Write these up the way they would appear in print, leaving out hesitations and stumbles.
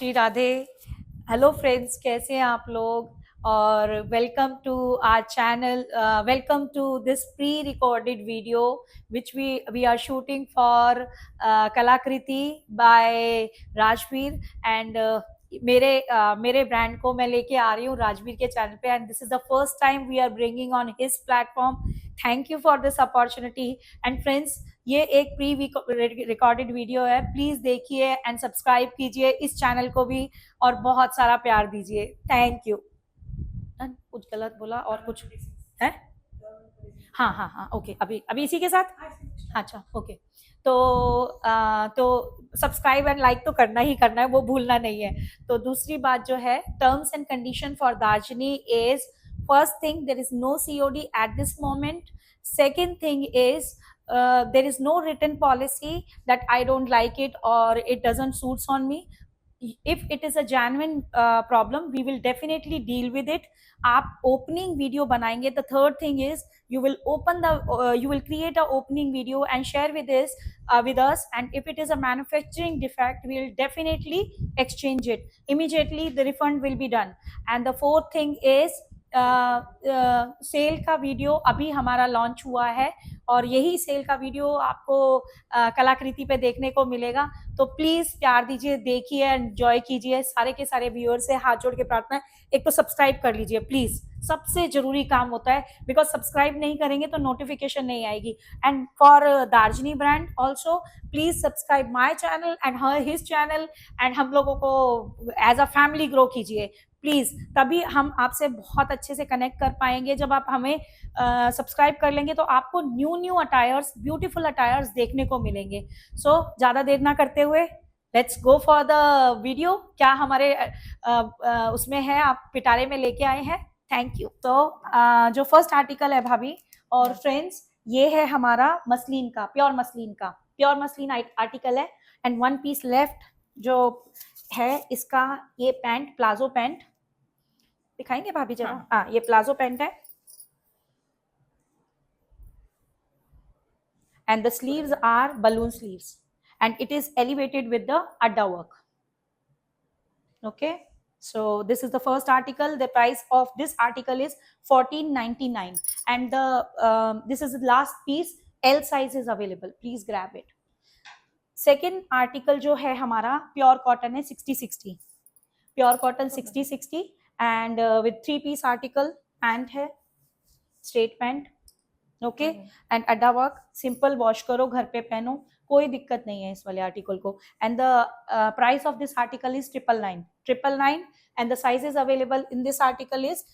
Shri Radhe. Hello friends, कैसे हैं आप लोग? और welcome to our channel, welcome to this pre recorded video which we are shooting for Kalakriti by Rajveer and मेरे brand को मैं लेके आ रही हूँ राजवीर के चैनल पे, and this is the first time we are bringing on his platform. Thank you for this opportunity. And friends, ये एक प्री रिकॉर्डेड वीडियो है, प्लीज देखिए एंड सब्सक्राइब कीजिए इस चैनल को भी और बहुत सारा प्यार दीजिए। Thank you. कुछ गलत बोला और कुछ है? हाँ हाँ हाँ, ओके। अभी अभी इसी के साथ, अच्छा ओके। तो सब्सक्राइब एंड लाइक तो करना ही करना है, वो भूलना नहीं है। तो दूसरी बात जो है, terms and condition for Darjini is, first thing, there is no COD at this moment. Second thing is, there is no written policy that I don't like it or it doesn't suits on me. If it is a genuine problem, we will definitely deal with it. आप opening video बनाएंगे. The third thing is, you will you will create a opening video and share with us, and if it is a manufacturing defect, we will definitely exchange it immediately. The refund will be done. And the fourth thing is, sale का video अभी हमारा launch हुआ है और यही cell का video आपको कलाकृति पे देखने को मिलेगा। तो प्लीज प्यार दीजिए, देखिए, एंजॉय कीजिए। सारे के सारे व्यूअर्स से हाथ जोड़ के प्रार्थना है, एक तो सब्सक्राइब कर लीजिए प्लीज, सबसे जरूरी काम होता है, बिकॉज सब्सक्राइब नहीं करेंगे तो नोटिफिकेशन नहीं आएगी। And for Darjini brand also, please subscribe my channel and his channel, and हम लोगों को एज अ फैमिली ग्रो कीजिए प्लीज। तभी हम आपसे बहुत अच्छे से कनेक्ट कर पाएंगे। जब आप हमें सब्सक्राइब कर लेंगे तो आपको न्यू अटायर्स, ब्यूटीफुल अटायर्स देखने को मिलेंगे। सो ज्यादा देर ना करते हुए, let's go for the video. क्या हमारे उसमें है, आप पिटारे में लेके आए हैं? Thank you. तो जो फर्स्ट आर्टिकल है भाभी और फ्रेंड्स, ये है हमारा मसलिन का, प्योर मसलिन आर्टिकल है। एंड वन पीस लेफ्ट जो है इसका, ये पैंट, प्लाजो पैंट दिखाएंगे भाभी जरा? हाँ, ये प्लाजो पैंट है and the sleeves are balloon sleeves and it is elevated with the adda work. Okay, so this is the first article. The price of this article is 14.99 and the this is the last piece. L size is available, please grab it. Second article जो है हमारा pure cotton है, 60-60 pure cotton 60-60 and with 3 piece article. Pant है, straight pant, okay, and अड्डा work. Simple wash करो, घर पे पहनो, कोई दिक्कत नहीं है इस वाले आर्टिकल को। And the price of this article is 999 and the sizes available in this article is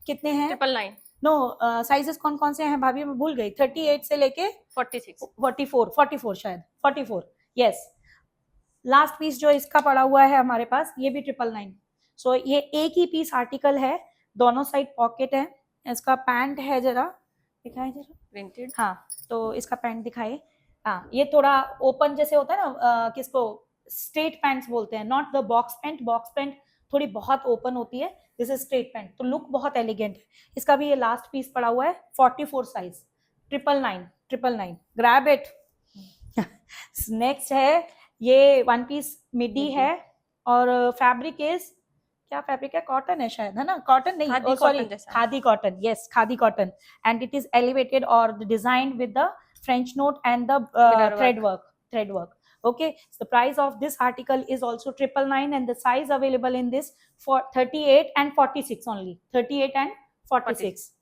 कितने हैं? 999। नो, साइजेस कौन कौन से हैं भाभी? मैं भूल गई। 38 से लेके 44 शायद 44। यस, लास्ट पीस जो इसका पड़ा हुआ है हमारे पास, ये भी 999। सो ये एक ही पीस आर्टिकल है, दोनों साइड पॉकेट है। इसका पैंट है, जरा दिखाए जरा, प्रिंटेड। हाँ, तो इसका पैंट दिखाए। हाँ, ये थोड़ा ओपन जैसे होता है ना, किसको स्ट्रेट पैंट्स बोलते हैं, not the box pant. Box pant थोड़ी बहुत ओपन होती है, दिस इज स्ट्रेट पैंट, तो लुक बहुत एलिगेंट है। इसका भी ये लास्ट पीस पड़ा हुआ है, 44 साइज, 999। Grab it. नेक्स्ट है, ये वन पीस मिडी है और फैब्रिक इज, क्या फैब्रिक है? कॉटन है शायद, है ना? कॉटन नहीं, sorry, khadi cotton. Yes, khadi cotton and it is elevated और designed with the French knot and the thread work. Okay, so the price of this article is also 999 and the size available in this for 38 and 46 only, 38 and 46.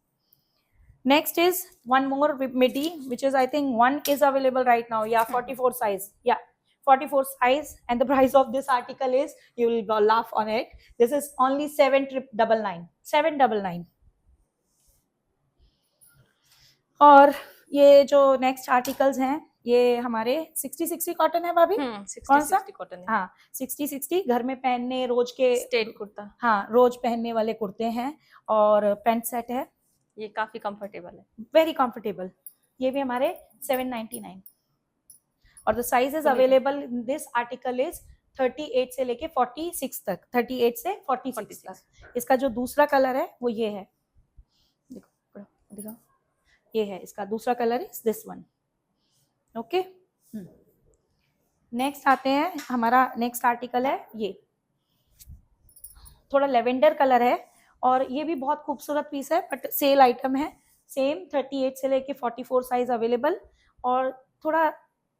Next is one more midi, which is, I think, one is available right now. Yeah, 44 size. Yeah, 44 size, and the price of this article is, you will laugh on it, this is only 799. और ये जो next articles हैं, ये हमारे 60-60 cotton है भाभी। कौन सा? कॉटन है। हाँ, 60-60 घर में पहनने, रोज के स्ट्रेट कुर्ता। हाँ, रोज पहनने वाले कुर्ते हैं और पैंट सेट है। ये काफी कंफर्टेबल है, वेरी कंफर्टेबल। ये भी हमारे 799 और the sizes available in this article is 38 से लेके 46 तक, 38 से 46 तक। इसका जो दूसरा कलर है वो ये है, देखो दिखाओ, ये है इसका दूसरा colour is this one. Okay, next आते हैं, हमारा नेक्स्ट आर्टिकल है ये थोड़ा लेवेंडर कलर है और ये भी बहुत खूबसूरत पीस है, बट सेल आइटम है। सेम 38 से लेके 44 साइज अवेलेबल। और थोड़ा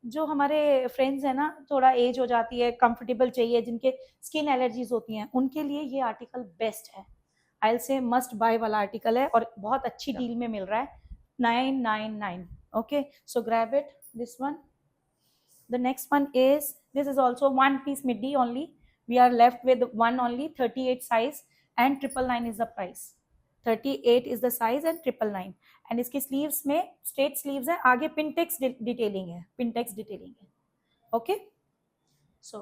जो हमारे फ्रेंड्स हैं ना, थोड़ा एज हो जाती है, कंफर्टेबल चाहिए, जिनके स्किन एलर्जीज होती हैं, उनके लिए ये आर्टिकल बेस्ट है। आई से मस्ट बाय वाला आर्टिकल है और बहुत अच्छी डील में मिल रहा है, 999। Okay, so grab it, this one. The next one is, this is also one piece midi only. We are left with one only, 38 size and 999 is the price. 38 is the size and 999. And इसके sleeves में straight sleeves है, आगे Pintex detailing है, Pintex detailing है। Okay, सो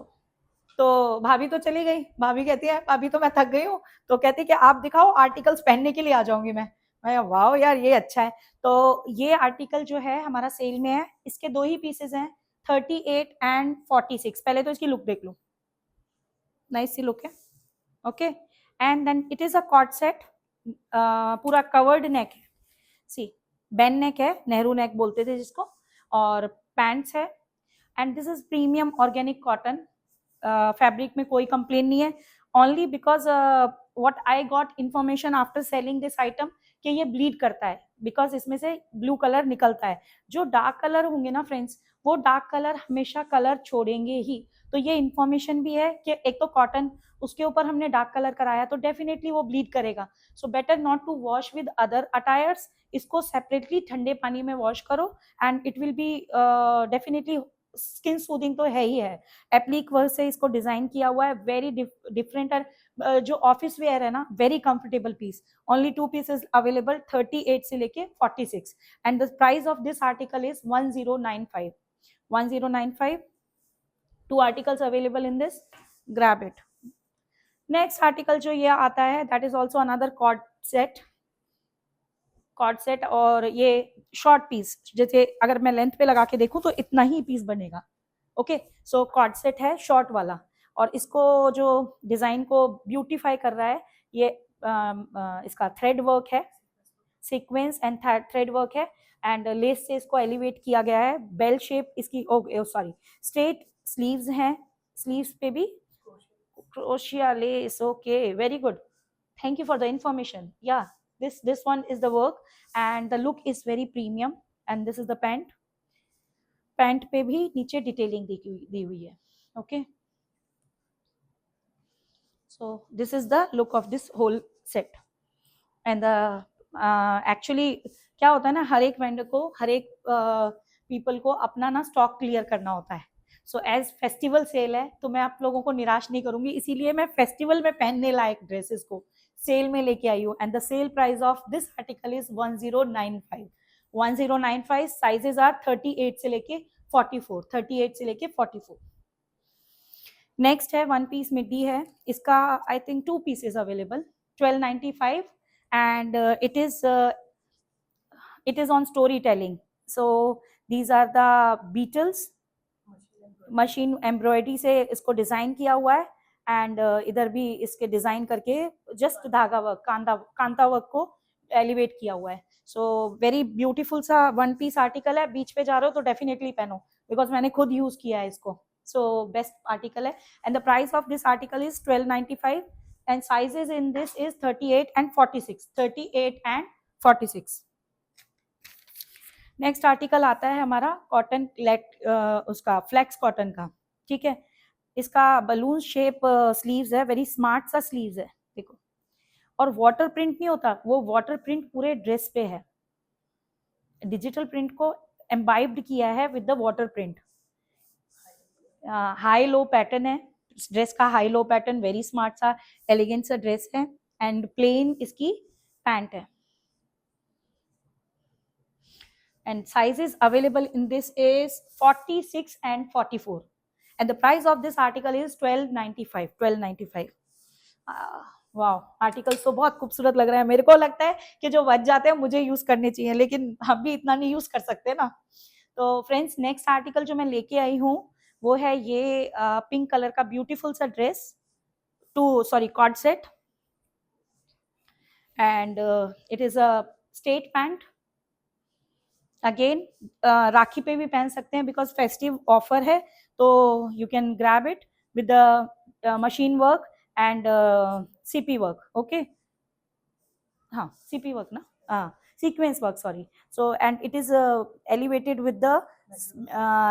तो भाभी तो चली गई, भाभी कहती है भाभी तो मैं थक गई हूँ, तो कहती है कि आप दिखाओ, आर्टिकल्स पहनने के लिए आ जाऊंगी मैं वाह यार ये अच्छा है। तो ये आर्टिकल जो है हमारा सेल में है, इसके दो ही पीसेज हैं, 38 एंड 46। पहले तो इसकी लुक देख लो, नाइस सी लुक है। Okay, and then it is a cord set, पूरा कवर्ड नेक है, सी बेन नेक है, नेहरू नेक बोलते थे जिसको, और पैंट्स है। And this is premium organic cotton, fabric में कोई कंप्लेन नहीं है, only because what I got information after selling this item कि ये ब्लीड करता है, बिकॉज इसमें से ब्लू कलर निकलता है। जो डार्क कलर होंगे ना फ्रेंड्स, वो डार्क कलर हमेशा कलर छोड़ेंगे ही। तो ये इन्फॉर्मेशन भी है कि एक तो कॉटन, उसके ऊपर हमने डार्क कलर कराया तो डेफिनेटली वो ब्लीड करेगा। So better not to wash with other attires, इसको सेपरेटली ठंडे पानी में वॉश करो and it will be definitely skin soothing तो है ही है। एप्लिक वर्क से इसको डिजाइन किया हुआ है, वेरी डिफरेंट। और जो ऑफिस वेयर है ना, very comfortable piece. Only 2 pieces available, 38 से लेके 46। And the price of this article is 1095। 1095, 2 articles available in this, grab it. Next article जो ये आता है, that is also another cord set, cord set. और ये शॉर्ट पीस, जैसे अगर मैं लेंथ पे लगा के देखूं तो इतना ही पीस बनेगा। ओके, सो कॉर्ड सेट है शॉर्ट वाला, और इसको जो डिजाइन को ब्यूटीफाई कर रहा है, ये इसका थ्रेड वर्क है, सीक्वेंस एंड थ्रेड वर्क है, एंड लेस से इसको एलिवेट किया गया है। बेल शेप इसकी, सॉरी, स्ट्रेट स्लीव्स हैं, स्लीव्स पे भी crochet less. Okay, very good, thank you for the information. Yeah, this one is the work and the look is very premium। and this is the pant, pant पे भी नीचे detailing दी हुई है। Okay, so this is the look of this whole set. And actually क्या होता है ना, हर एक वेंडर को, हर एक पीपल को अपना ना स्टॉक क्लियर करना होता है। सो एज फेस्टिवल सेल है तो मैं आप लोगों को निराश नहीं करूंगी, इसीलिए मैं फेस्टिवल में पहनने लायक ड्रेसेस को सेल में लेके आई हूँ। And the sale price of this article is 1095। 1095, sizes are 38 से लेके 44, 38 से लेके 44। नेक्स्ट है वन पीस मिडी है, इसका I think 2 pieces available, 1295। And it is on storytelling। so these are the beetles, machine embroidery से इसको डिजाइन किया हुआ है। एंड इधर भी इसके डिजाइन करके जस्ट धागा वर्क, कांता वर्क को एलिवेट किया हुआ है। सो वेरी ब्यूटीफुल सा वन पीस आर्टिकल है। बीच पे जा रहे हो तो डेफिनेटली पहनो, बिकॉज मैंने खुद यूज किया है इसको। सो बेस्ट आर्टिकल है। And the price of this article is 1295 and sizes in this is 38 and 46, 38 and 46। Next article आता है हमारा कॉटन उसका फ्लेक्स कॉटन का, ठीक है। इसका बलून शेप स्लीव्स है, वेरी स्मार्ट सा स्लीव्स है, देखो। और वाटर प्रिंट नहीं होता, वो वाटर प्रिंट पूरे ड्रेस पे है, डिजिटल प्रिंट को एम्बाइब्ड किया है with the water print. High low pattern है ड्रेस का, high low pattern, very smart सा एलिगेंट सा ड्रेस है। एंड प्लेन इसकी पैंट है। And sizes available in this is 46 and 44 and the price of this article is 1295। 1295। Wow, articles तो बहुत खूबसूरत लग रहा है। मेरे को लगता है कि जो बच जाते हैं मुझे यूज करने चाहिए, लेकिन हम भी इतना नहीं यूज कर सकते ना। तो फ्रेंड्स, नेक्स्ट आर्टिकल जो मैं लेके आई हूँ वो है ये पिंक कलर का ब्यूटीफुल सा dress, coord set. And it is a straight pant. Again Rakhi पे भी पहन सकते हैं बिकॉज फेस्टिव ऑफर है, तो you can grab it with the machine work and CP work, okay. हाँ, CP work ना, sequence work, sorry. So and it is elevated with the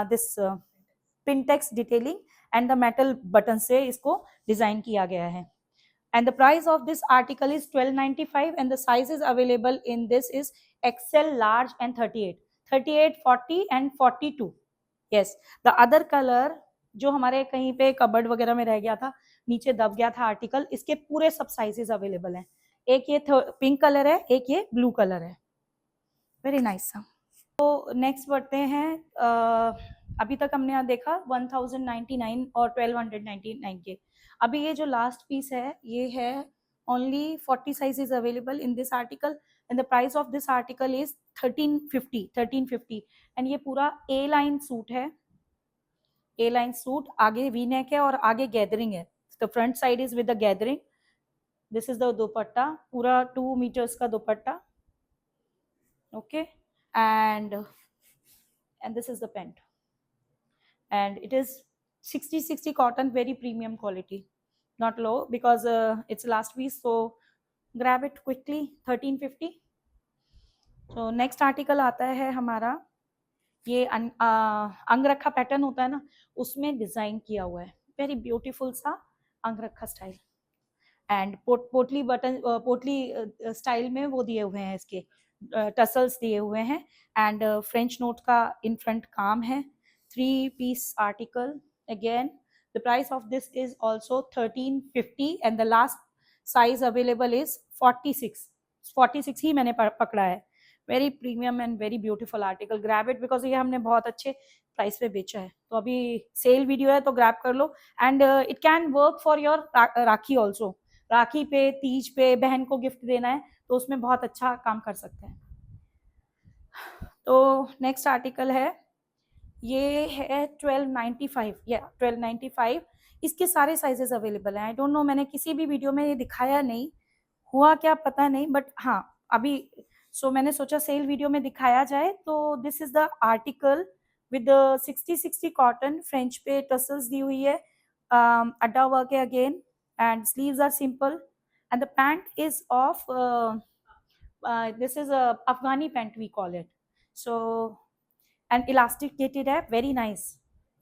this Pintex detailing and the metal button से इसको design किया गया है. And the price of this article is 1295 and the sizes available in this is XL, large and 38, 40 and 42. Yes, the other color जो हमारे कहीं पे cupboard वगैरह में रह गया था, नीचे दब गया था आर्टिकल, इसके पूरे सब साइजेस अवेलेबल हैं. एक ये पिंक कलर है, एक ये ब्लू कलर है. Very nice. तो नेक्स्ट बढ़ते हैं. अभी तक हमने यहाँ देखा 1099 और 1299 के. अभी ये जो लास्ट पीस है ये है only 40 sizes available in this article and the price of this article is 1350. And ये पूरा ए लाइन सूट है. ए लाइन सूट, आगे वी नेक है और आगे गैदरिंग है. The front side is with the gathering. This is the दुपट्टा, पूरा 2 metres का दुपट्टा. Okay, and this is the pant and it is 60 cotton, very premium quality, not low because it's last piece, so grab it quickly. 1350. so next article आता है हमारा, ये अंगरखा pattern होता है ना, उसमें डिजाइन किया हुआ है. वेरी ब्यूटीफुल सा अंगरखा स्टाइल एंड पोटली बटन, पोटली स्टाइल में वो दिए हुए हैं, इसके टसल्स दिए हुए हैं एंड फ्रेंच नोट का इन फ्रंट काम है. 3 piece article. Again the price of this is also 1350 and the last size available is 46 ही मैंने पकड़ा है. Very premium and very beautiful article. Grab it because ये हमने बहुत अच्छे प्राइस पे बेचा है. तो अभी सेल वीडियो है तो ग्रैब कर लो and it can work for your Rakhi also. Rakhi पे, तीज पे बहन को गिफ्ट देना है तो उसमें बहुत अच्छा काम कर सकते हैं. तो नेक्स्ट आर्टिकल है, ये है 1295. या 1295. इसके सारे साइजेस अवेलेबल हैं. आई डोंट नो, मैंने किसी भी वीडियो में ये दिखाया नहीं, हुआ क्या पता नहीं, बट हाँ अभी सो मैंने सोचा सेल वीडियो में दिखाया जाए. तो this is the article with 60 cotton, French पे टसल्स दी हुई है, अड्डा वर्क है again and sleeves are simple and the pant is of this is a Afghani pant we call it. So and elasticated है, very nice.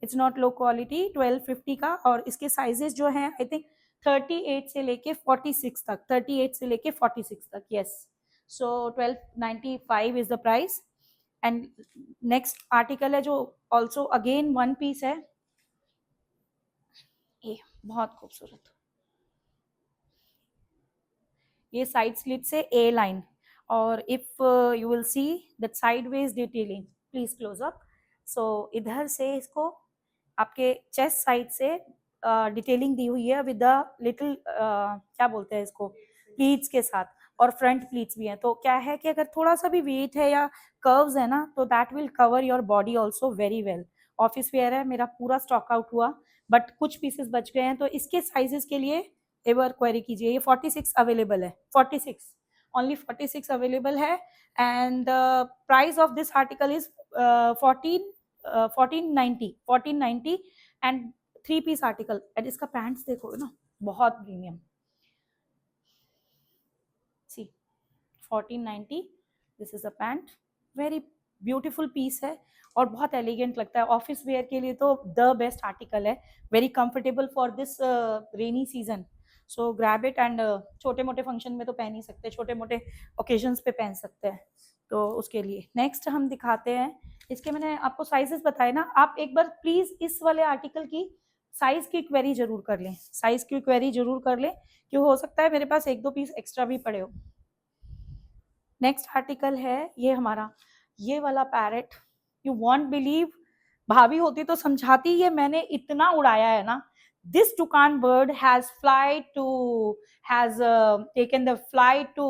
It's not low quality. 1250 का. और इसके sizes जो हैं I think 38 से लेके 46 तक, 38 से लेके 46 तक. yes, so 1295 is the price. and next article है जो also again one piece है. ये बहुत खूबसूरत, ये साइड स्लिट से ए लाइन और if you will see that sideways detailing, please close up. So इधर से इसको आपके चेस्ट साइड से डिटेलिंग दी हुई है विद द लिटिल क्या बोलते हैं इसको, प्लीट्स के साथ, और फ्रंट प्लीट्स भी हैं. तो क्या है कि अगर थोड़ा सा भी वेट है या कर्व्स है ना तो that will cover your body also very well. Office wear है, मेरा पूरा स्टॉक आउट हुआ बट कुछ पीसेस बच गए हैं. तो इसके साइजेस के लिए एवर क्वेरी कीजिए. ये 46 अवेलेबल है, 46 ओनली 46 अवेलेबल है and the price of this article is 1490 and 3 piece article. And इसका पैंट्स देखो ना, बहुत premium. See 1490, this is a pant, very beautiful piece है और बहुत एलिगेंट लगता है. ऑफिस वेयर के लिए तो द बेस्ट आर्टिकल है, very comfortable for this rainy season. So grab it and छोटे मोटे फंक्शन में तो पहन ही सकते हैं, छोटे मोटे ओकेजन्स पे पहन सकते हैं, तो उसके लिए. नेक्स्ट हम दिखाते हैं, इसके मैंने आपको साइजेस बताए ना, आप एक बार प्लीज इस वाले आर्टिकल की साइज की क्वेरी जरूर कर लें, साइज की क्वेरी जरूर कर लें, क्यों हो सकता है मेरे पास 1-2 पीस एक्स्ट्रा भी पड़े हो. नेक्स्ट आर्टिकल है ये हमारा, ये वाला पैरेट. यू वॉन्ट बिलीव, भाभी होती तो समझाती, ये मैंने इतना उड़ाया है ना. This toucan bird has taken the flight to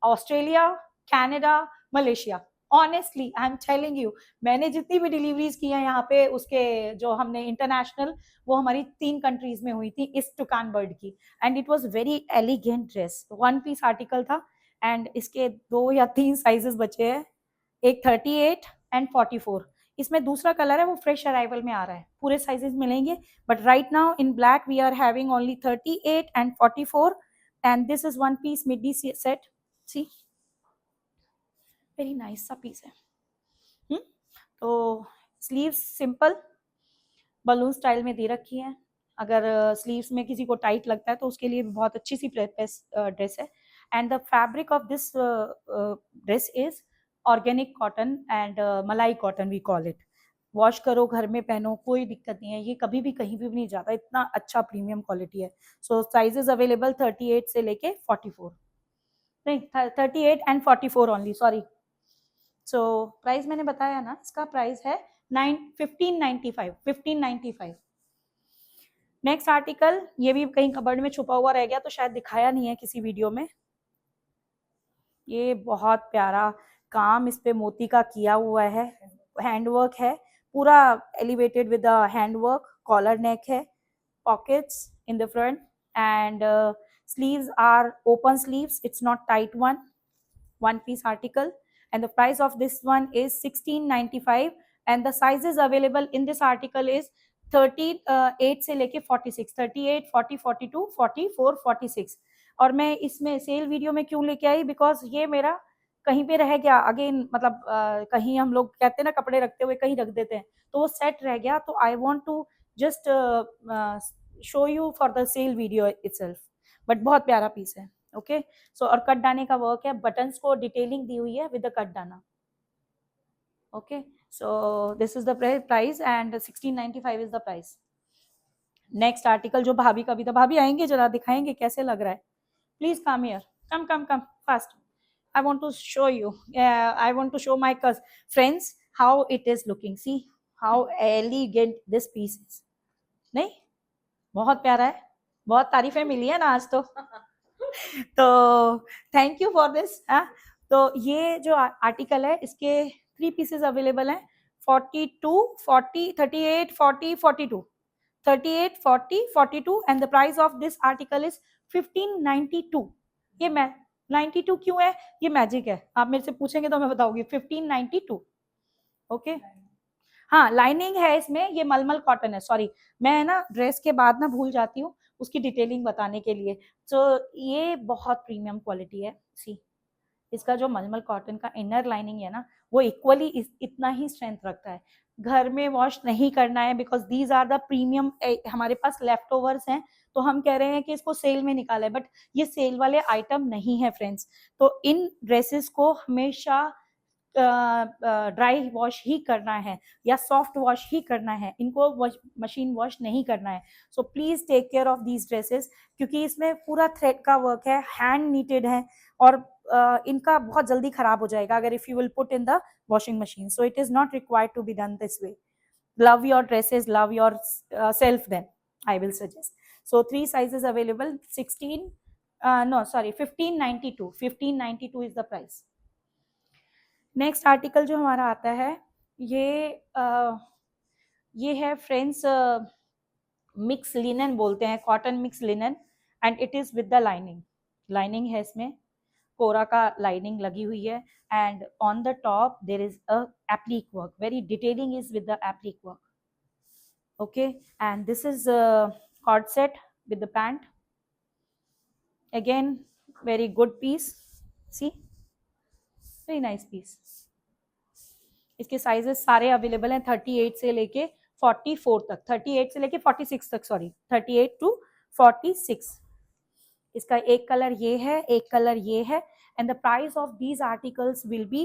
Australia, Canada, Malaysia. Honestly, I'm telling you, मैंने जितनी भी डिलीवरीज की हैं यहाँ पे, उसके जो हमने इंटरनेशनल, वो हमारी 3 कंट्रीज में हुई थी इस टुकान बर्ड की. And it was very elegant dress. 1 piece article था एंड इसके 2 या 3 साइजेस बचे हैं, एक 38 एंड 44. इसमें दूसरा कलर है वो फ्रेश अराइवल में आ रहा है, पूरे साइजेस मिलेंगे but right now in black we are having only 38 and 44 and this is one piece midi set. See, very nice सा piece है. तो स्लीव्स सिंपल बलून स्टाइल में दे रखी है. अगर स्लीव्स में किसी को टाइट लगता है तो उसके लिए बहुत अच्छी सी ड्रेस है. And the fabric of this dress is organic cotton and malai cotton we call it. Wash करो, घर में पहनो, कोई दिक्कत नहीं है. ये कभी भी कहीं भी नहीं जाता, इतना अच्छा प्रीमियम क्वालिटी है. सो साइजेस अवेलेबल 38 से लेके 44, नहीं 38 and 44 only, sorry. So price मैंने बताया ना, इसका प्राइस है 1595. नेक्स्ट आर्टिकल, ये भी कहीं कबर्ड में छुपा हुआ रह गया तो शायद दिखाया नहीं है किसी वीडियो में. ये बहुत प्यारा काम इस पे मोती का किया हुआ है, हैंडवर्क है पूरा, elevated with the handwork. Collar neck है, pockets in the front, and sleeves are open sleeves, it's not tight one piece article, and the price of this one is 1695, and the sizes available in this article is 38 से लेके 46, 38, 40, 42, 44, 46. और मैं इसमें cell video में क्यों लेके आई, because ये मेरा कहीं पे रह गया अगेन, मतलब कहीं हम लोग कहते हैं ना कपड़े रखते हुए कहीं रख देते हैं, तो वो सेट रह गया. तो I want to just show you for the sale video itself. But बहुत प्यारा पीस है. ओके सो और कट डाने का वर्क है, बटन्स को डिटेलिंग दी हुई है with the cut Dana. Okay so this is the price and 1695 is the price. Next article जो भाभी का भी था, भाभी आएंगे जरा दिखाएंगे कैसे लग रहा है. Please come here, come come come fast. I want to show you, I want to show my friends how it is looking. See how elegant this piece is. नहीं, बहुत प्यारा है, बहुत तारीफें मिली है ना आज तो. तो थैंक यू फॉर दिस. तो ये जो आर्टिकल है इसके 3 पीसेस अवेलेबल हैं, 42, 40, 38, 40, 42, 38, 40, 42, and the price of this article is 1592. ये मैं 92 क्यों है, ये मैजिक है, आप मेरे से पूछेंगे तो मैं बताऊंगी. 1592. ओके हाँ, लाइनिंग है इसमें, ये मलमल कॉटन है. सॉरी, मैं ना ड्रेस के बाद ना भूल जाती हूँ उसकी डिटेलिंग बताने के लिए. तो ये बहुत प्रीमियम क्वालिटी है. सी, इसका जो मलमल कॉटन का इनर लाइनिंग है ना, वो इक्वली इतना ही स्ट्रेंथ रखता है. घर में वॉश नहीं करना है, because these are the premium. हमारे पास लेफ्ट ओवर्स हैं तो हम कह रहे हैं कि इसको सेल में निकाले, बट ये सेल वाले आइटम नहीं है फ्रेंड्स. तो इन ड्रेसेस को हमेशा ड्राई वॉश ही करना है या सॉफ्ट वॉश ही करना है, इनको मशीन वॉश नहीं करना है. So please take care of these dresses, क्योंकि इसमें पूरा थ्रेड का वर्क है, हैंड नीटेड है, और इनका बहुत जल्दी खराब हो जाएगा अगर if you will put in the washing machine. So it is not required to be done this way. Love your dresses, love your self, then I will suggest. So 3 sizes available, 16, no sorry 1592. 1592 is the price. Next article जो हमारा आता है ये है friends mix linen बोलते हैं, cotton mix linen, and it is with the lining. Lining है इसमें, कोरा का लाइनिंग लगी हुई है, and on the top there is a applique work, very detailing is with the applique work. Okay and this is cord set with the pant. Again very good piece. See, very nice piece. इसके sizes सारे available हैं 38 से लेके 44 तक, 38 से लेके 46 तक, sorry 38 to 46. इसका एक कलर ये है, एक कलर ये है, and the price of these articles will be,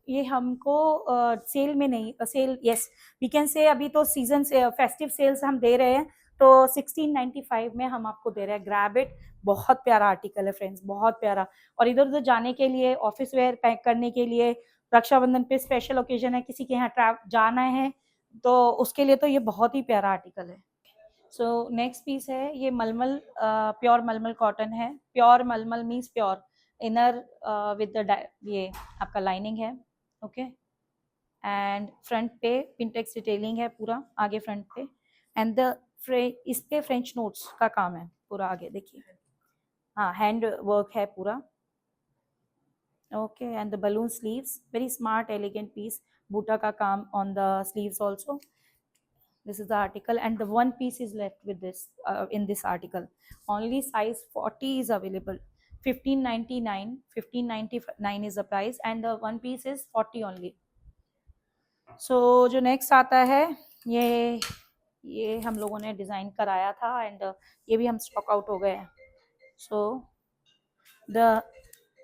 ये हमको सेल में नहीं, cell yes we can say, अभी तो सीजन से फेस्टिव सेल्स हम दे रहे हैं, तो 1695 में हम आपको दे रहे हैं. ग्रैब इट, बहुत प्यारा आर्टिकल है फ्रेंड्स, बहुत प्यारा. और इधर उधर जाने के लिए, ऑफिस वेयर पैक करने के लिए, रक्षाबंधन पे स्पेशल ओकेजन है, किसी के यहाँ जाना है तो उसके लिए तो ये बहुत ही प्यारा आर्टिकल है. सो नेक्स्ट पीस है, ये मलमल, प्योर मलमल कॉटन है. प्योर मलमल means pure. Inner with the ये आपका लाइनिंग है. ओके एंड फ्रंट पे पिंटेक्स डिटेलिंग है पूरा आगे फ्रंट पे, एंड द इस पे फ्रेंच नोट्स का काम है पूरा आगे, देखिए हाँ, हैंड वर्क है पूरा. okay and the balloon sleeves, very smart elegant piece. बूटा का काम on the sleeves also. This is the article, and the one piece is left with this in this article. Only size 40 is available. 1599 is the price, and the one piece is 40 only. So जो next आता है, ये हम लोगों ने design कराया था, and ये भी हम स्टॉक आउट हो गए हैं. So the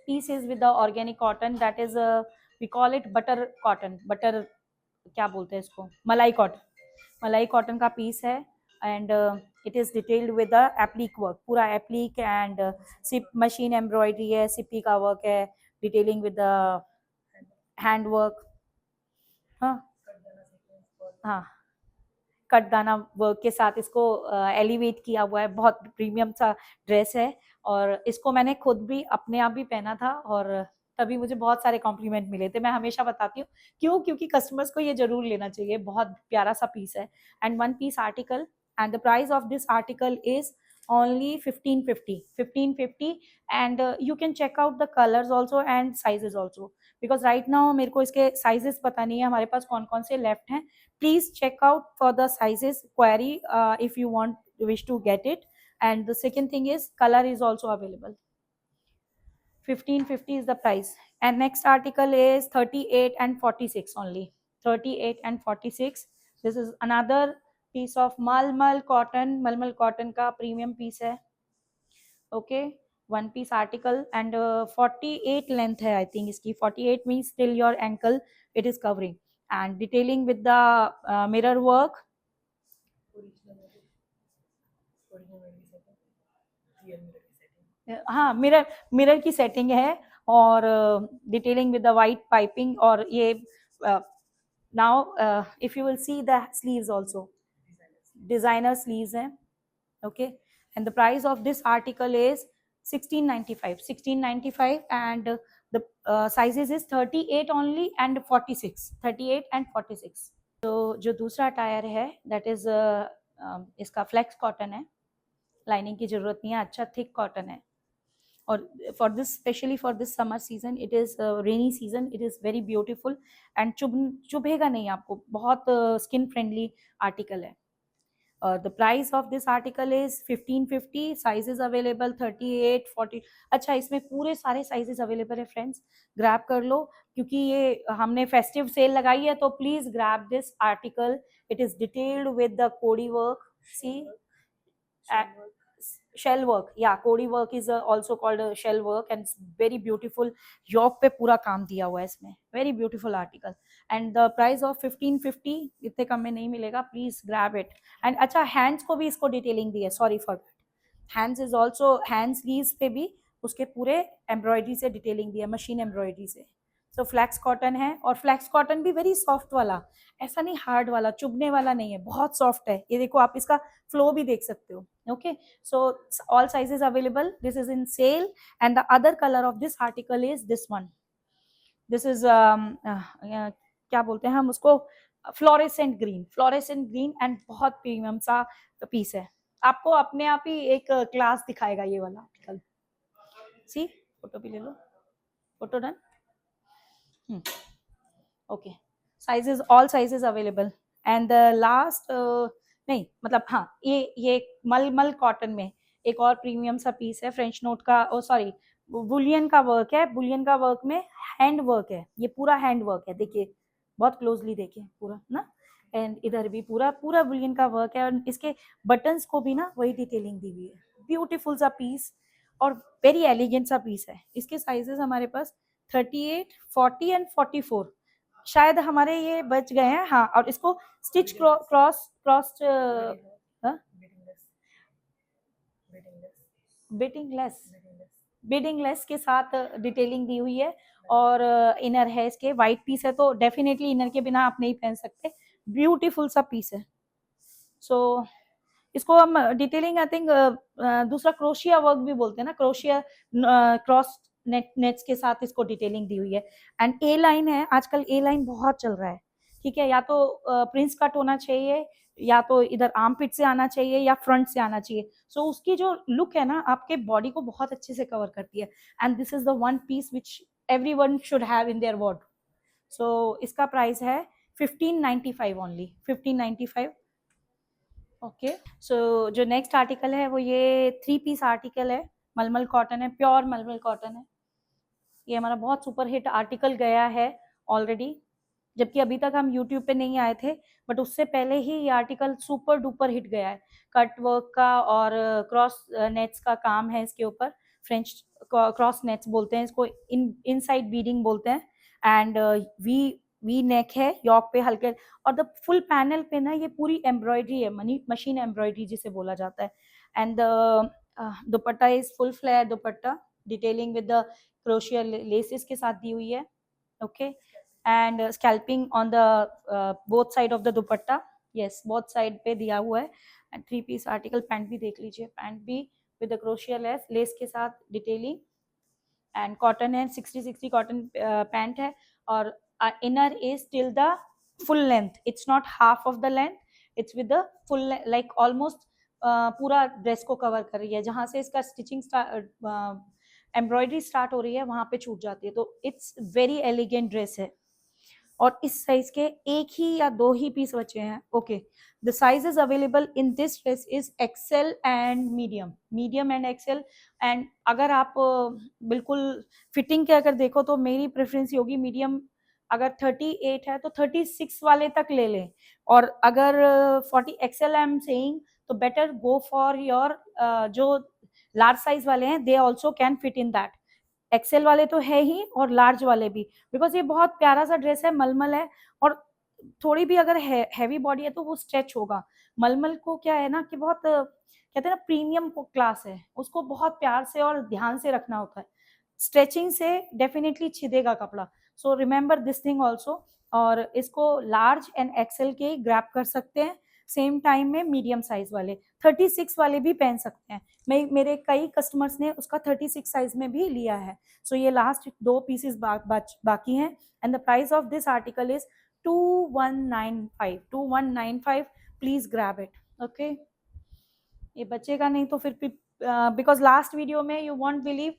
piece is with the organic cotton, that is we call it butter cotton. Butter क्या बोलते हैं इसको, मलाई कॉटन का पीस है, and it is detailed with the applique work, पूरा एप्लिक एंड सिप मशीन एम्ब्रॉयडरी है, सिप्पी का वर्क है, detailing with the hand work. हाँ हाँ, कटदाना वर्क के साथ इसको एलिवेट किया हुआ है. बहुत प्रीमियम सा ड्रेस है, और इसको मैंने खुद भी अपने आप भी पहना था, और तभी मुझे बहुत सारे कॉम्प्लीमेंट मिले थे. मैं हमेशा बताती हूँ क्यों, क्योंकि कस्टमर्स को ये जरूर लेना चाहिए. बहुत प्यारा सा पीस है, and one piece article, and the price of this article is only 1550, and you can check out the colors also and sizes also, because right now मेरे को इसके sizes पता नहीं है हमारे पास कौन कौन से left हैं. Please check out for the sizes, query if you wish to get it. And the second thing is color is also available. 1550 is the price. And next article is 38 and 46 only. 38 and 46. This is another piece of malmal cotton का premium piece है. Okay, one piece article, and 48 length है I think इसकी. 48 means till your ankle it is covering, and detailing with the mirror work. हाँ, mirror की setting है, और detailing with the white piping. और ये now if you will see the sleeves also designer sleeves हैं. Okay, and the price of this article is 1695, and the sizes is 38 only and 46, 38 and 46. तो जो दूसरा tier है that is इसका flex cotton है, lining की जरूरत नहीं है, अच्छा थिक कॉटन है. और for this, specially for this summer season, it is rainy season, it is very beautiful, and चुभेगा नहीं आपको. बहुत स्किन फ्रेंडली आर्टिकल है. The price of this article is 1550. Sizes available 38, 40. अच्छा, इसमें पूरे सारे साइजेस अवेलेबल है फ्रेंड्स, ग्रैब कर लो, क्योंकि ये हमने फेस्टिव सेल लगाई है. तो please grab this article. It is detailed with the कोडी work. C, shell work, yeah, kodi work is also called a shell work, and it's very beautiful. योक पे पूरा काम दिया हुआ है इसमें. very beautiful article, and the price of 1550. इतने कम में नहीं मिलेगा, please grab it. and अच्छा, hands को भी इसको डिटेलिंग दी है, sorry for that. hands is also, hand sleeves पे भी उसके पूरे एम्ब्रॉयडरी से डिटेलिंग दी है, मशीन एम्ब्रॉयडरी से. सो फ्लैक्स कॉटन है, और फ्लैक्स कॉटन भी वेरी सॉफ्ट वाला, ऐसा नहीं हार्ड वाला, चुभने वाला नहीं है, बहुत सॉफ्ट है. ये देखो, आप इसका फ्लो भी देख सकते हो. okay, so all sizes available. This is in sale, and the other color of this article is this one. This is क्या बोलते हैं हम उसको, फ्लोरेसेंट ग्रीन, एंड बहुत प्रीमियम सा पीस है. आपको अपने आप ही एक क्लास दिखाएगा ये वाला आर्टिकल. सी, फोटो भी ले लो, photo done. Okay, sizes, all sizes available. And the last, नहीं मतलब हाँ, ये मलमल कॉटन में एक और प्रीमियम सा पीस है, फ्रेंच नोट का, ओ सॉरी, बुलियन का वर्क है. बुलियन का वर्क में हैंड वर्क है, ये पूरा हैंड वर्क है. देखिए, बहुत क्लोजली देखिए पूरा ना, एंड इधर भी पूरा बुलियन का वर्क है, और इसके बटन्स को भी ना वही डिटेलिंग दी हुई है. ब्यूटीफुल सा पीस, और वेरी एलिगेंट सा पीस है. इसके साइजेस हमारे पास 38, 40 एंड 44. शायद हमारे ये बच गए हैं. हाँ, और इसको स्टिच क्रॉस बिडिंग लेस के साथ डिटेलिंग दी हुई है, और इनर है इसके, वाइट पीस है, तो डेफिनेटली इनर के बिना आप नहीं पहन सकते. ब्यूटीफुल सा पीस है. सो इसको हम डिटेलिंग, आई थिंक दूसरा क्रोशिया वर्क भी बोलते हैं ना, क्रोशिया क्रॉस नेट्स के साथ इसको डिटेलिंग दी हुई है. एंड ए लाइन है, आजकल ए लाइन बहुत चल रहा है. ठीक है, या तो प्रिंस कट होना चाहिए, या तो इधर आर्म पिट से आना चाहिए, या फ्रंट से आना चाहिए. सो उसकी जो लुक है ना, आपके बॉडी को बहुत अच्छे से कवर करती है. And this is the one piece which everyone should have in their wardrobe. So इसका प्राइस है 1595 ओनली, 1595. ओके, सो जो नेक्स्ट आर्टिकल है वो ये 3 पीस आर्टिकल है, मलमल कॉटन है, प्योर मलमल कॉटन है। ये हमारा बहुत सुपर हिट आर्टिकल गया है ऑलरेडी, जबकि अभी तक हम यूट्यूब पे नहीं आए थे, बट उससे पहले ही ये आर्टिकल सुपर डुपर हिट गया है। कट वर्क का और क्रॉस नेट्स का काम है इसके ऊपर, फ्रेंच क्रॉस नेट्स बोलते हैं इसको, इनसाइड बीडिंग बोलते हैं। एंड वी वी नेक है यॉक पे हल्के, और द फुल पैनल पे ना ये पूरी एम्ब्रॉयडरी है, मशीन एम्ब्रॉयडरी जिसे बोला जाता है। And dupatta is full flare dupatta, detailing with the crochet laces के साथ दी हुई है। Okay, and scalloping on the both side of the dupatta, yes both side पे दिया हुआ है। एंड 3 पीस आर्टिकल, पैंट भी देख लीजिए, पैंट भी विद द क्रोशिया लेस के साथ डिटेलिंग। एंड कॉटन है, 60-60 कॉटन पैंट है, और inner is till the full length, it's not half of the length, it's with the full, like almost पूरा ड्रेस को कवर कर रही है। जहां से इसका स्टिचिंग एम्ब्रॉयडरी स्टार्ट हो रही है वहां पे छूट जाती है, तो इट्स वेरी एलिगेंट ड्रेस है। और इस साइज के एक ही या दो ही पीस बचे हैं। Okay, the sizes available in this dress is XL and medium, medium and XL. And अगर आप बिल्कुल फिटिंग के अगर देखो तो मेरी प्रेफरेंस होगी मीडियम, अगर 38 है तो 36 वाले तक ले लें, और अगर 40 एक्सेल आई एम सेइंग, तो बेटर गो फॉर योर जो लार्ज साइज वाले हैं, they also can fit in that. XL वाले तो है ही और लार्ज वाले भी, बिकॉज ये बहुत प्यारा सा ड्रेस है, मलमल है, और थोड़ी भी अगर हैवी बॉडी है तो वो स्ट्रेच होगा। मलमल को क्या है ना कि बहुत कहते हैं ना प्रीमियम क्लास है, उसको बहुत प्यार से और ध्यान से रखना होता है, स्ट्रेचिंग से डेफिनेटली छिदेगा कपड़ा। So remember this thing also. और इसको लार्ज एंड एक्सेल के ग्रैप कर सकते हैं, सेम टाइम में मीडियम साइज वाले 36 वाले भी पहन सकते हैं। मेरे कई कस्टमर्स ने उसका 36 साइज में भी लिया है। सो ये लास्ट 2 पीसेस बाकी हैं, and the price of this article is 2195 please grab it. Okay, ये बचेगा नहीं तो फिर बिकॉज लास्ट वीडियो में you won't believe,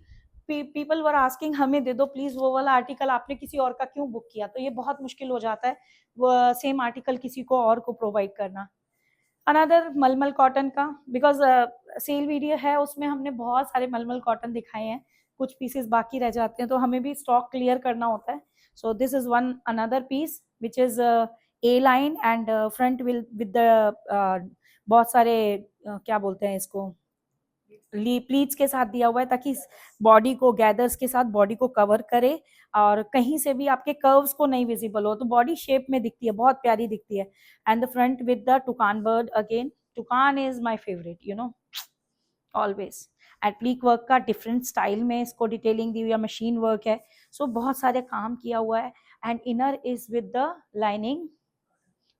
people were asking हमें दे दो प्लीज वो वाला आर्टिकल, आपने किसी और का क्यों बुक किया, तो ये बहुत मुश्किल हो जाता है वो सेम आर्टिकल किसी को और को प्रोवाइड करना। अनदर मलमल कॉटन का, बिकॉज सेल वीडियो है उसमें हमने बहुत सारे मलमल कॉटन दिखाए हैं, कुछ पीसेस बाकी रह जाते हैं तो हमें भी स्टॉक क्लियर करना होता है। So this is one another piece which is A line and front will with the बहुत सारे क्या बोलते हैं इसको, प्लीट्स के साथ दिया हुआ है, ताकि बॉडी को गैदर्स के साथ बॉडी को कवर करे, और कहीं से भी आपके कर्व्स को नहीं विजिबल हो, तो बॉडी शेप में दिखती है, बहुत प्यारी दिखती है। And the front with the toucan bird, again toucan is my favourite, you know always. Applique work का डिफरेंट स्टाइल में इसको डिटेलिंग दी हुई है, मशीन वर्क है, सो बहुत सारे काम किया हुआ है। And inner is with the lining,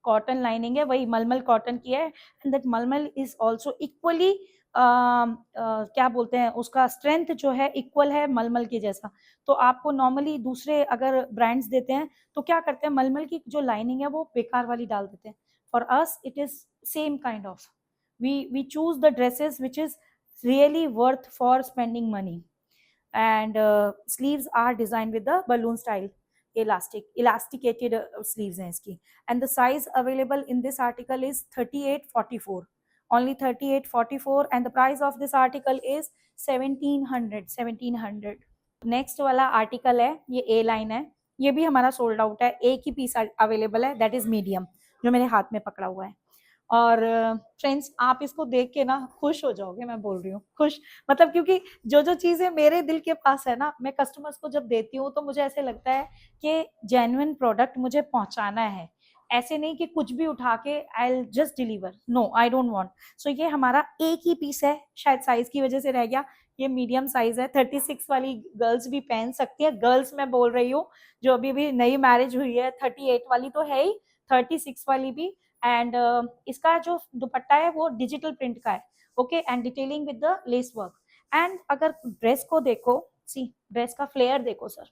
cotton lining है, वही मलमल कॉटन की है। एंड दैट मलमल इज ऑल्सो इक्वली क्या बोलते हैं, उसका स्ट्रेंथ जो है इक्वल है मलमल के जैसा। तो आपको नॉर्मली दूसरे अगर ब्रांड्स देते हैं तो क्या करते हैं, मलमल की जो लाइनिंग है वो बेकार वाली डाल देते हैं। For us it is same kind of, we choose the dresses which is really worth for spending money। And sleeves are designed with the balloon style elasticated sleeves हैं इसकी। and the size available in this article is 38-44, only 38-44, and the price of this article is 1700। Next वाला article है, ये ए line है, ये भी हमारा sold out है, एक ही पीस अवेलेबल है, दैट इज मीडियम, जो मेरे हाथ में पकड़ा हुआ है। और फ्रेंड्स आप इसको देख के ना खुश हो जाओगे, मैं बोल रही हूँ खुश, मतलब क्योंकि जो जो चीजें मेरे दिल के पास है ना, मैं कस्टमर्स को जब देती हूँ तो मुझे ऐसे लगता है कि जेन्युइन प्रोडक्ट मुझे पहुंचाना है, ऐसे नहीं कि कुछ भी उठा के I will just deliver, no I don't want. So ये हमारा एक ही पीस है, शायद साइज की वजह से रह गया, ये मीडियम साइज है, 36 वाली गर्ल्स भी पहन सकती है, गर्ल्स मैं बोल रही हूँ, जो अभी भी नई मैरिज हुई है, 38 वाली तो है ही, 36 वाली भी। एंड इसका जो दुपट्टा है वो डिजिटल प्रिंट का है, okay, and detailing with the lace work. And अगर ड्रेस को देखो, सी ड्रेस का फ्लेयर देखो सर,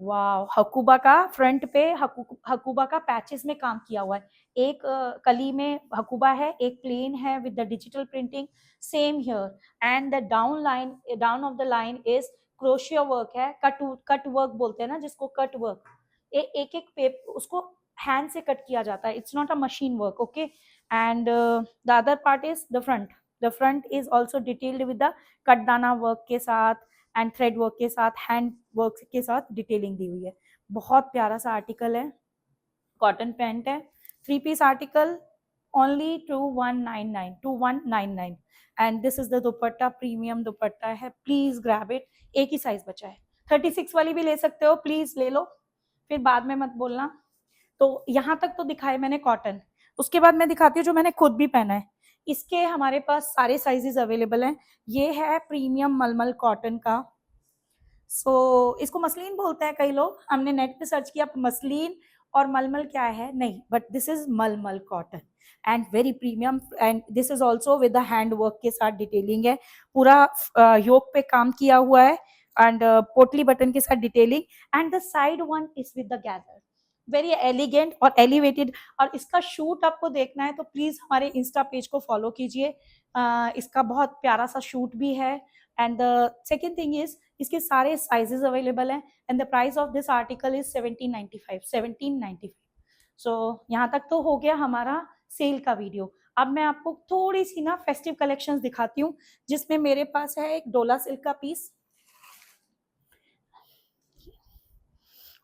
वाह, हकूबा का फ्रंट पे हकूबा का पैचेस में काम किया हुआ है, एक कली में हकूबा है, एक प्लेन है with the digital printing, same here. And the down of the line is crochet work है, कट वर्क बोलते हैं ना जिसको, कट वर्क, एक एक पेप उसको हैंड से कट किया जाता है, it's not a machine work, okay. and the other part is the front. The front is also detailed with the katdana work के साथ एंड थ्रेड वर्क के साथ, हैंड वर्क के साथ डिटेलिंग दी हुई है. बहुत प्यारा सा आर्टिकल है, कॉटन पैंट है, 3 piece article, only 2199 and this is the dupatta, premium dupatta है. Please grab it. एक ही साइज बचा है, 36 वाली भी ले सकते हो, प्लीज ले लो, फिर बाद में मत बोलना. तो यहाँ तक तो दिखाए मैंने कॉटन. उसके बाद मैं दिखाती हूँ जो मैंने खुद भी पहना है. इसके हमारे पास सारे साइजेस अवेलेबल हैं. ये है प्रीमियम मलमल कॉटन का. इसको मसलिन बोलते हैं कई लोग. हमने नेट पे सर्च किया मसलिन और मलमल क्या है, नहीं, बट दिस इज मलमल cotton and very premium. And this is also with the hand work के साथ डिटेलिंग है. पूरा योक पे काम किया हुआ है एंड पोटली बटन के साथ detailing. And the side one is with the gather, very elegant और एलिवेटेड. और इसका शूट आपको देखना है तो प्लीज हमारे इंस्टा पेज को फॉलो कीजिए. इसका बहुत प्यारा सा शूट भी है. And the second thing is इसके सारे साइजेस अवेलेबल हैं and the price of this article is 1795. सो यहाँ तक तो हो गया हमारा सेल का वीडियो. अब मैं आपको थोड़ी सी ना फेस्टिव कलेक्शंस दिखाती हूँ, जिसमें मेरे पास है एक डोला सिल्क का पीस.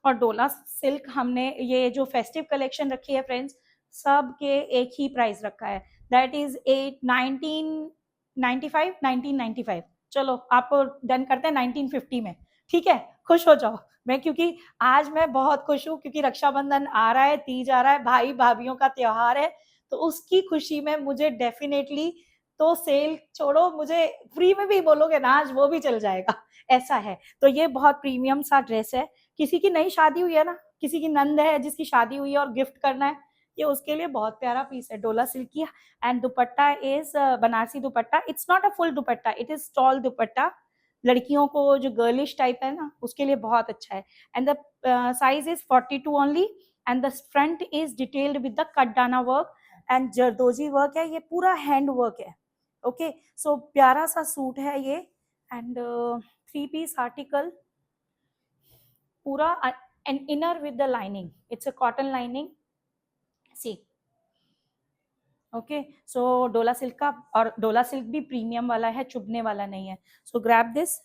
और डोला सिल्क हमने ये जो फेस्टिव कलेक्शन रखी है फ्रेंड्स, सब के एक ही प्राइस रखा है, दैट इज 1995. चलो आपको डन करते हैं 1950 में, ठीक है, खुश हो जाओ. मैं क्योंकि आज मैं बहुत खुश हूँ क्योंकि रक्षाबंधन आ रहा है, तीज आ रहा है, भाई भाभीियों का त्योहार है, तो उसकी खुशी में मुझे डेफिनेटली तो सेल छोड़ो, मुझे फ्री में भी बोलोगे ना आज वो भी चल जाएगा, ऐसा है. तो ये बहुत प्रीमियम सा ड्रेस है. किसी की नई शादी हुई है ना, किसी की नंद है जिसकी शादी हुई है और गिफ्ट करना है, ये उसके लिए बहुत प्यारा पीस है, डोला सिल्क की. And dupatta is Banarasi dupatta. It's not a full dupatta, it is stall दुपट्टा. लड़कियों को जो गर्लिश टाइप है ना, उसके लिए बहुत अच्छा है. And the size is 42 only and the front is detailed with the katdana work and zardozi work है. ये पूरा हैंड वर्क है. ओके, सो प्यारा सा सूट है ये. एंड 3 पीस आर्टिकल, पूरा an inner with the lining, it's a cotton lining, see. Okay, so dola silk का, और डोला सिल्क भी प्रीमियम वाला है, चुभने वाला नहीं है. सो ग्रैब दिस.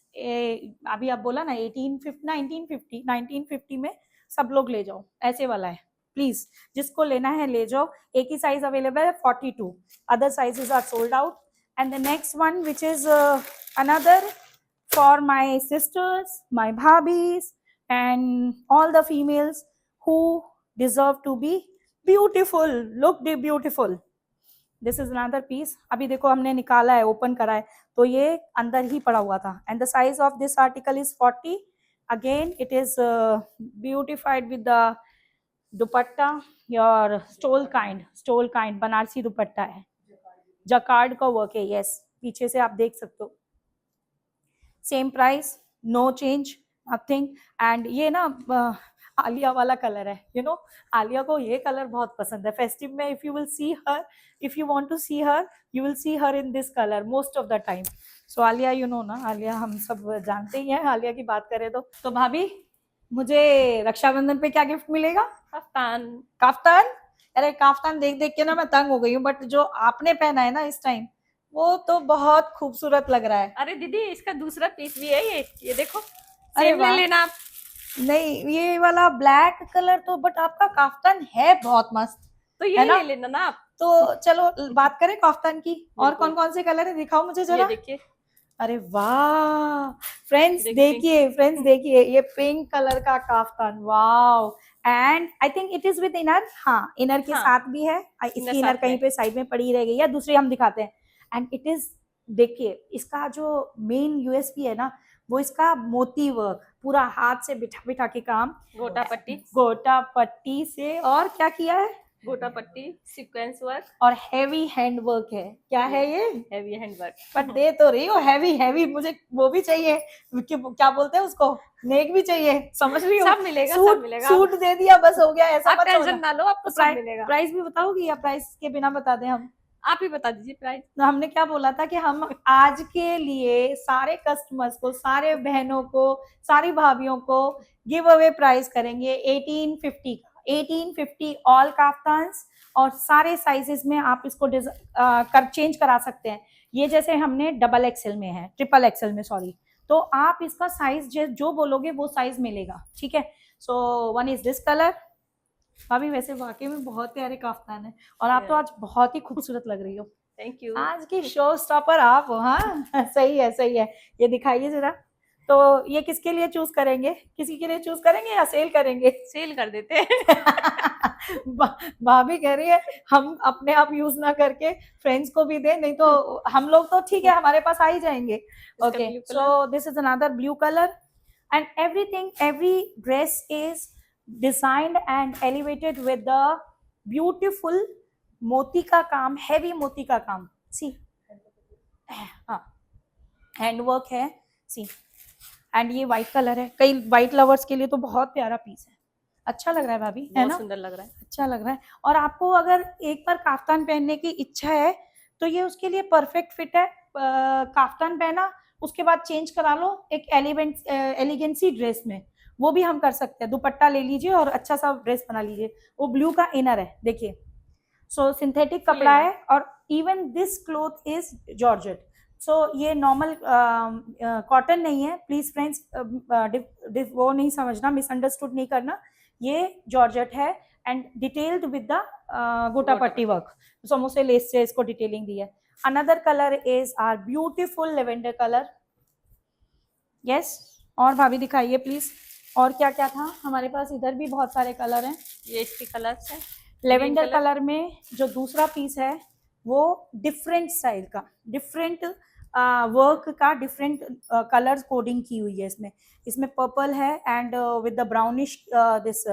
अभी आप बोला ना 1950 में सब लोग ले जाओ, ऐसे वाला है. प्लीज जिसको लेना है ले जाओ. एक ही साइज अवेलेबल है 42, other sizes are sold out. And the next one which is another for my sisters, my bhabhis and all the females who deserve to be beautiful, look beautiful. This is another piece. अभी देखो हमने निकाला है, open करा है, तो ये अंदर ही पड़ा हुआ था. and the size of this article is 40. again it is beautified with the dupatta, your stole kind Banarasi दुपट्टा है, जकार्ड का वर्क है. yes, पीछे से आप देख सकते हो. Same price, no change, nothing. And ये ना आलिया वाला कलर है, यू नो, आलिया को ये कलर बहुत पसंद है फेस्टिव में. If you will see her, if you want to see her, you will see her in this colour most of the time. So Alia, you know ना, आलिया हम सब जानते ही हैं. आलिया की बात करें तो भाभी, मुझे रक्षाबंधन पे क्या गिफ्ट मिलेगा? काफ्तान. अरे काफ्तान देख देख के ना मैं तंग हो गई हूँ, बट जो आपने पहना है ना इस टाइम, वो तो बहुत खूबसूरत लग रहा है. अरे दीदी, इसका दूसरा पीस भी है, ये देखो. अरे सेम ले लेना आप. नहीं, ये वाला ब्लैक कलर तो, बट आपका काफ्तान है बहुत मस्त, तो ये ले लेना ना आप. तो चलो बात करें काफ्तान की. और कौन कौन से कलर है, दिखाओ मुझे जरा. देखिए. अरे वाह फ्रेंड्स, देखिए ये पिंक कलर का kaftan, wow. And I think it is with inner. हाँ, इनर के साथ भी है. इसकी इनर कहीं पे साइड में पड़ी रह गई है, दूसरी हम दिखाते हैं. एंड इट इज, देखिए इसका जो मेन यूएसपी है ना, वो इसका मोती वर्क, पूरा हाथ से बिठा के काम, गोटा पट्टी से, और क्या किया है, गोटा पट्टी, सीक्वेंस वर्क, और हैवी हैंड वर्क है. क्या है ये? Heavy hand work. पर दे तो रही हो हैवी, मुझे वो भी चाहिए, क्या बोलते हैं उसको, नेक भी चाहिए, समझ रही हो. सब मिलेगा, सब मिलेगा. सूट दे दिया बस हो गया, ऐसा मत टेंशन ना लो, आपको सब मिलेगा. प्राइस भी बताओगी या प्राइस के बिना बता दें हम? आप ही बता दीजिए प्राइस. तो हमने क्या बोला था कि हम आज के लिए सारे कस्टमर्स को, सारे बहनों को, सारी भाभीियों को गिव अवे प्राइस करेंगे 1850 का. 1850 ऑल काफ्तान्स और सारे साइजेस में आप इसको चेंज करा सकते हैं। ये जैसे हमने डबल एक्सएल में है, ट्रिपल एक्सएल में सॉरी, तो आप इसका साइज जो बोलोगे वो साइज मिलेगा, ठीक है। So one is this colour. भाभी वैसे वाकई में बहुत प्यारे काफ्तान है और आप तो आज बहुत ही खूबसूरत लग रही हो। Thank you. आज की शो स्टॉपर आप हो। हाँ सही है सही है। ये दिखाइए जरा, तो ये किसके लिए चूज करेंगे, किसी के लिए चूज करेंगे या सेल करेंगे? सेल कर देते हैं। भाभी कह रही है हम अपने आप यूज ना करके फ्रेंड्स को भी दे, नहीं तो हम लोग तो ठीक है हमारे पास आ ही जाएंगे। Okay, so this is another blue colour and everything, every dress is designed and elevated with the beautiful मोती का काम, हैवी मोती का काम। सी हाँ, हैंडवर्क है, सी। एंड ये व्हाइट कलर है, कई व्हाइट लवर्स के लिए तो बहुत प्यारा पीस है। अच्छा लग रहा है भाभी, है ना? सुंदर लग रहा है, अच्छा लग रहा है। और आपको अगर एक बार काफ्तान पहनने की इच्छा है तो ये उसके लिए परफेक्ट फिट है। काफ्तान पहना, उसके बाद चेंज करा लो एक एलिगेंसी ड्रेस में, वो भी हम कर सकते हैं। दुपट्टा ले लीजिए और अच्छा सा ड्रेस बना लीजिए। वो ब्लू का इनर है, देखिए। सो सिंथेटिक कपड़ा है और even this cloth is georgette. So ये नॉर्मल कॉटन नहीं है, प्लीज फ्रेंड्स वो नहीं समझना, मिसअंडरस्टूड नहीं करना। ये जॉर्जेट है एंड डिटेल्ड विद द गोटा पट्टी वर्क, समोसे लेस से इसको डिटेलिंग दी है। Another colour is our beautiful lavender colour. Yes, और भाभी दिखाइए प्लीज, और क्या क्या था हमारे पास? इधर भी बहुत सारे कलर हैं। ये इसके कलर्स हैं। लेवेंडर कलर में जो दूसरा पीस है वो डिफरेंट स्टाइल का, डिफरेंट वर्क का, डिफरेंट कलर कोडिंग की हुई है इसमें। इसमें पर्पल है and with the brownish this,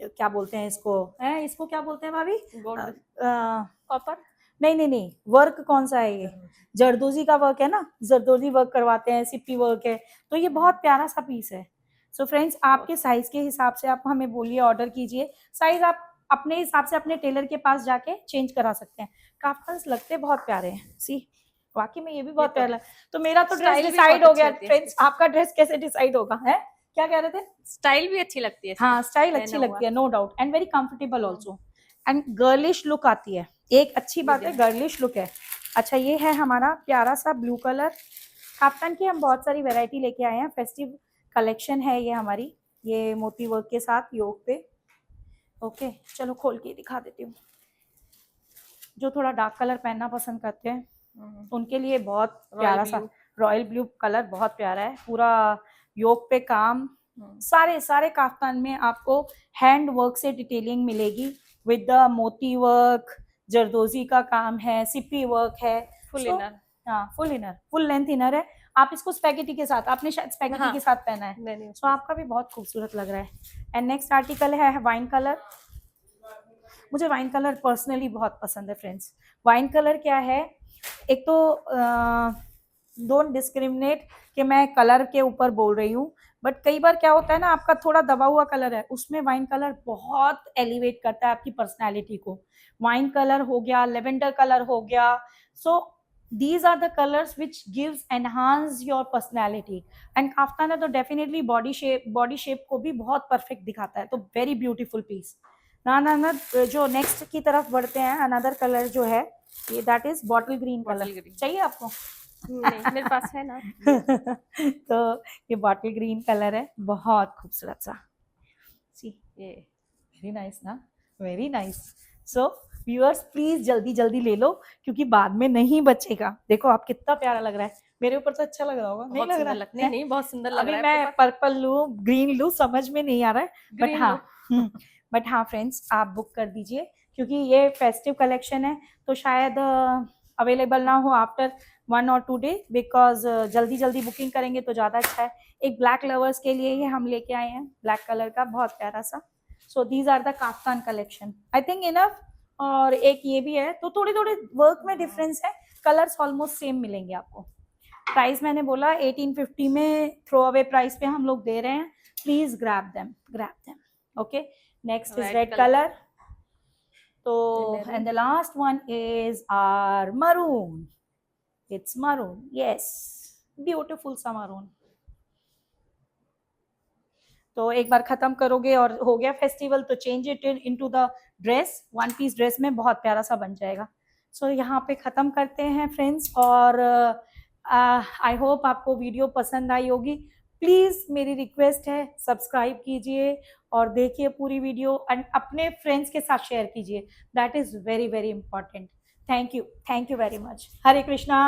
क्या बोलते हैं इसको, है इसको क्या बोलते हैं भाभी? Gold copper? नहीं नहीं नहीं, वर्क कौन सा है ये? जरदोजी का वर्क है ना, जरदोजी वर्क करवाते हैं, सिप्पी वर्क है। तो ये बहुत प्यारा सा पीस है। सो फ्रेंड्स, आपके साइज के हिसाब से आप हमें बोलिए, ऑर्डर कीजिए। साइज आप अपने हिसाब से अपने टेलर के पास जाके चेंज करा सकते हैं। काफ्तान्स लगते बहुत प्यारे हैं, सी वाकई में ये भी बहुत प्यारा है। तो मेरा तो ड्रेस डिसाइड हो गया फ्रेंड्स, आपका ड्रेस कैसे डिसाइड होगा? है क्या कह रहे थे? स्टाइल भी अच्छी लगती है। हाँ, स्टाइल अच्छी लगती है, no doubt, and very comfortable also, and girlish look आती है। एक अच्छी बात है, गर्लिश लुक है। अच्छा, ये है हमारा प्यारा सा ब्लू कलर। काफ्तान की हम बहुत सारी वैरायटी लेके आए हैं, फेस्टिव कलेक्शन है ये हमारी, ये मोती वर्क के साथ योग पे। ओके, चलो खोल के दिखा देती हूँ। जो थोड़ा डार्क कलर पहनना पसंद करते हैं उनके लिए बहुत प्यारा सा रॉयल ब्लू कलर, बहुत प्यारा है। पूरा योग पे काम, सारे काफ्तान में आपको हैंड वर्क से डिटेलिंग मिलेगी विद द मोती वर्क, जरदोजी का काम है, सिप्पी वर्क है, फुल इनर। हाँ, full inner, full length inner है। आप इसको स्पैगेटी के साथ, आपने शायद स्पैगेटी के साथ पहना है, तो आपका भी बहुत खूबसूरत लग रहा है। एंड नेक्स्ट आर्टिकल है वाइन कलर। मुझे वाइन कलर पर्सनली बहुत पसंद है फ्रेंड्स। वाइन कलर क्या है, एक तो डोंट डिस्क्रिमिनेट कि मैं कलर के ऊपर बोल रही हूँ, बट कई बार क्या होता है ना, आपका थोड़ा दबा हुआ कलर है, उसमें वाइन कलर बहुत एलिवेट करता है आपकी पर्सनैलिटी को। वाइन कलर हो गया, लेवेंडर कलर हो गया, सो these are the colors which gives enhance your personality, and kaftan है तो डेफिनेटली बॉडी शेप को भी बहुत परफेक्ट दिखाता है। तो वेरी ब्यूटीफुल पीस। ना जो नेक्स्ट की तरफ बढ़ते हैं, अनदर कलर जो है ये, that is bottle green colour. चाहिए आपको? नहीं, मेरे पास है ना। तो ये बॉटल ग्रीन कलर है, बहुत खूबसूरत सा। सी, ये वेरी नाइस ना, very nice. So viewers, please जल्दी जल्दी ले लो क्योंकि बाद में नहीं बचेगा। देखो आप कितना प्यारा लग रहा है, मेरे ऊपर तो अच्छा लग रहा होगा, नहीं लग रहा है? नहीं, बहुत सुंदर लग रहा है। अभी मैं पर्पल लूं, ग्रीन लूं, समझ में नहीं आ रहा है, बट हाँ फ्रेंड्स, आप बुक कर दीजिए क्योंकि ये फेस्टिव कलेक्शन है, तो शायद अवेलेबल ना हो आफ्टर 1 or 2 डे, बिकॉज जल्दी जल्दी बुकिंग करेंगे तो ज़्यादा अच्छा है। एक ब्लैक लवर्स के लिए ये हम लेके आए हैं, ब्लैक कलर का, बहुत प्यारा सा। So these are the kaftan collection, I think enough. और एक ये भी है, तो थोड़े थोड़े वर्क में डिफरेंस है, कलर्स ऑलमोस्ट सेम मिलेंगे आपको। प्राइस मैंने बोला 1850 में थ्रो अवे प्राइस पे हम लोग दे रहे हैं, please grab them. Okay, next is red colour. तो and the last one is or maroon. It's maroon, yes, beautiful सा मरून। तो एक बार खत्म करोगे और हो गया फेस्टिवल, तो change it into the dress, one piece dress में बहुत प्यारा सा बन जाएगा। सो यहाँ पे ख़त्म करते हैं फ्रेंड्स, और आई होप आपको वीडियो पसंद आई होगी। प्लीज़ मेरी रिक्वेस्ट है, सब्सक्राइब कीजिए और देखिए पूरी वीडियो, एंड अपने फ्रेंड्स के साथ शेयर कीजिए, that is very very important. Thank you very much. Hare Krishna.